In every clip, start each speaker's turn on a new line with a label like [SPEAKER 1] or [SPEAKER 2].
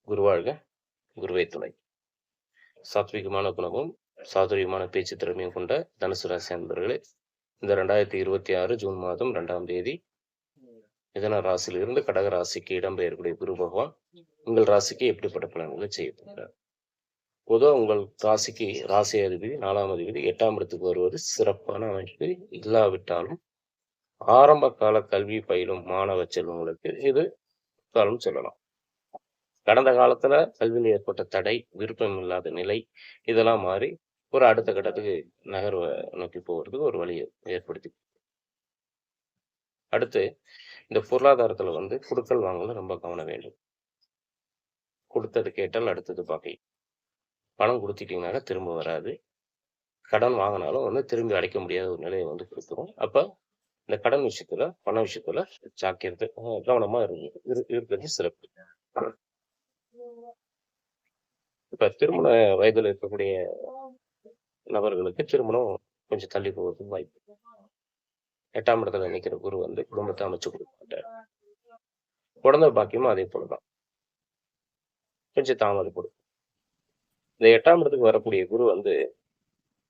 [SPEAKER 1] குருவாழ்க, குருவே துணை. சாத்விகமான குணமும் சாதுரியமான பேச்சு திறமையும் கொண்ட தனுசு ராசி அன்பர்களே, இந்த 2026 ஜூன் மாதம் 2ஆம் தேதி மிதன ராசியிலிருந்து கடக ராசிக்கு இடம்பெயரக்கூடிய குரு பகவான் உங்கள் ராசிக்கு எப்படிப்பட்ட பலன்களை செய்யப்படுகிறார்? பொதுவாக உங்கள் ராசிக்கு ராசி அதிபதி 4ஆம் அதிபதி 8ஆம் இடத்துக்கு வருவது சிறப்பான அமைப்பு இல்லாவிட்டாலும் ஆரம்ப கால கல்வி பயிலும் மாணவ செல்வங்களுக்கு இது காலம் சொல்லலாம். கடந்த காலத்துல கல்வியில் ஏற்பட்ட தடை, விருப்பம் இல்லாத நிலை இதெல்லாம் மாறி ஒரு அடுத்த கட்டத்துக்கு நகர்வை நோக்கி போகிறதுக்கு ஒரு வழியை ஏற்படுத்தி. அடுத்து இந்த பொருளாதாரத்துல கொடுக்கல் வாங்கல ரொம்ப கவனம் வேண்டும். கொடுத்தது கேட்டால் அடுத்தது பாக்கி. பணம் கொடுத்துட்டீங்கன்னாக்க திரும்ப வராது. கடன் வாங்கினாலும் திரும்பி அடைக்க முடியாத ஒரு நிலையை கொடுத்துரும். அப்ப இந்த கடன் விஷயத்துல பண விஷயத்துல ஜாக்கிரதை கவனமா இருக்கிறது சிறப்பு. இப்ப திருமண வயதுல இருக்கக்கூடிய நபர்களுக்கு திருமணம் கொஞ்சம் தள்ளி போவதுக்கு வாய்ப்பு. 8ஆம் இடத்துல நிற்கிற குரு குடும்பத்தை அமைச்சு கொடுக்க மாட்டார். குழந்தை பாக்கியமும் அதே போலதான் கொஞ்சம் தாமதப்படும். இந்த 8ஆம் இடத்துக்கு வரக்கூடிய குரு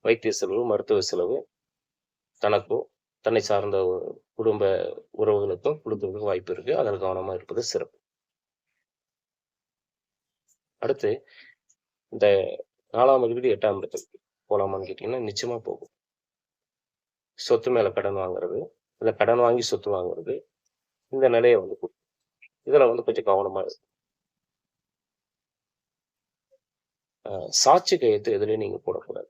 [SPEAKER 1] வைத்திய செலவு, மருத்துவ செலவு தனக்கும் தன்னை சார்ந்த குடும்ப உறவுகளுக்கும் கொடுக்கறதுக்கு வாய்ப்பு இருக்கு. அதில் கவனமா இருப்பது சிறப்பு. அடுத்து இந்த 4ஆம் அதிபதி 8ஆம் இடத்துக்கு போலாமான்னு கேட்டீங்கன்னா நிச்சயமா போகும். சொத்து மேல கடன் வாங்குறது, இல்ல கடன் வாங்கி சொத்து வாங்குறது, இந்த நிலையை இதுல கொஞ்சம் கவனமா இருக்கு. சாட்சி கையெழுத்து எதுலையும் நீங்க போடக்கூடாது.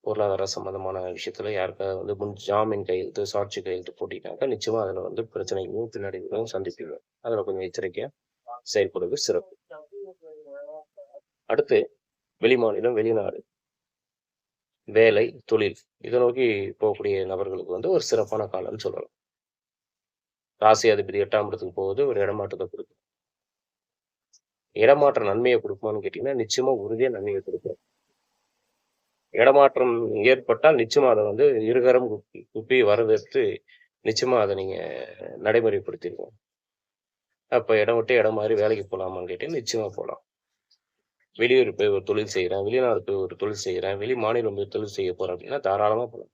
[SPEAKER 1] பொருளாதார சம்பந்தமான விஷயத்துல யாருக்காவது முன் ஜாமீன் கையெழுத்து, சாட்சி கையெழுத்து போட்டிட்டாக்க நிச்சயமா அதுல பிரச்சனைகளும் பின்னாடிகளும் சந்திப்பீங்க. அதுல கொஞ்சம் எச்சரிக்கையா செயல்படுவது சிறப்பு. அடுத்து வெளிமாநிலம், வெளிநாடு, வேலை, தொழில் இதை நோக்கி போகக்கூடிய நபர்களுக்கு ஒரு சிறப்பான காலம்னு சொல்லலாம். ராசி அதிபதி 8ஆம் இடத்துக்கு போகுது, ஒரு இடமாற்றத்தை கொடுக்கும். இடமாற்ற நன்மையை கொடுக்குமான்னு கேட்டீங்கன்னா நிச்சயமா உறுதியா நன்மையை கொடுக்கும். இடமாற்றம் ஏற்பட்டால் நிச்சயமா அதை இருகரம் குப்பி வரவேற்று நிச்சயமா அதை நீங்க நடைமுறைப்படுத்திடுவோம். அப்ப இடம் விட்டு இடம் மாதிரி வேலைக்கு போகலாமான்னு கேட்டீங்கன்னா நிச்சயமா போகலாம். வெளியூர் போய் ஒரு தொழில் செய்யறேன், வெளிநாடு போய் ஒரு தொழில் செய்யறேன், வெளி மாநிலம் போய் தொழில் செய்ய போறேன் அப்படின்னா தாராளமா போகலாம்.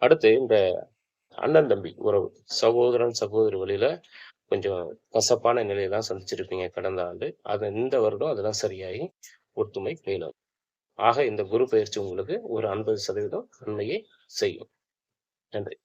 [SPEAKER 1] அடுத்து இந்த அண்ணன் தம்பி உறவு, சகோதரன் சகோதரி வழியில கொஞ்சம் கசப்பான நிலையெல்லாம் சந்திச்சிருப்பீங்க கடந்த ஆண்டு. இந்த வருடம் அதெல்லாம் சரியாகி ஒற்றுமை மேலும். ஆக இந்த குரு பயிற்சி உங்களுக்கு ஒரு 50% நன்மையை செய்யும். நன்றி.